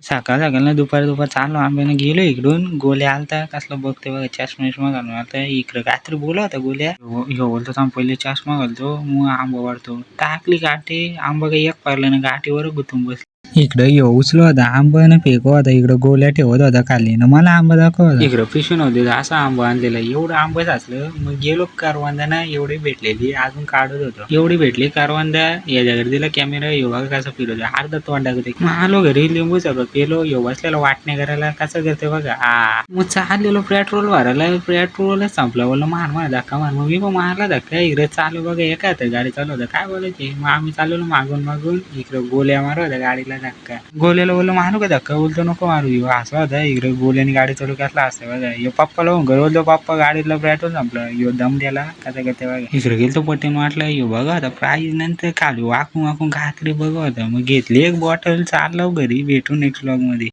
सकाळ सकाळ दुपार चाललो आंब्याने गेलो इकडून. गोल्या आलता कसला बघते बघा चष्मा विष्मा घालून आता इकडं काहीतरी बोला होता गोल्या. ह्यो बोलतो थांब पहिले चष्मा घालतो मग आंबा वाढतो. टाकली गाठी आंबा काही एक पारला ना गाठीवर गुतून बसली. इकडं ह्यो उचलो होता आंबा ना फेको होता. इकडं गोल्या ठेवत होता खाली ना मला आंबा दाखवत. इकडं पिशवी नव्हती असा आंबा आणलेला. एवढं आंबा साचलं. मग गेलो कारवांदा ना एवढी भेटलेली अजून काढत होतो. एवढी भेटली कारवांदा याच्याकडे दिला कॅमेरा. ह्यो बघा कसा फिरवतो अर्धा तोंड टाकते. मग आलो घरी लिंबू सगळं पेलो. ह्यो बसलेला वाटण्या करायला कसं करते बघा. मग चाललेलो पेट्रोल भरायला. पेट्रोलच संपला. बोललो मार धक्का मार. मग मी पण मारला धक्का. इकडे चालू बघा एका हातात गाडी चालू होतं काय बोलायचे. मग आम्ही चाललो मागून इकडे गोल्या मारत होता गाडीला धक्का. गोल्याला बोललो मारू का धक्का. बोलतो नको मारू. ह्यो हसला होता. इकडे गोल्याने गाडी चालू कसला असते बघा. ह्यो पप्पाला घर बोलतो पप्पा गाडीतला पेट्रोल संपलं. ह्यो दम द्याला कसं करते बघा. इकडे गेलो पटेन वाटलं. ह्यो बघा होता प्राईज नंतर खाली वाकून काहीतरी बघा होता. मग घेतली एक बॉटल चाललो घरी. भेटू नेक्स्ट व्लॉग मध्ये.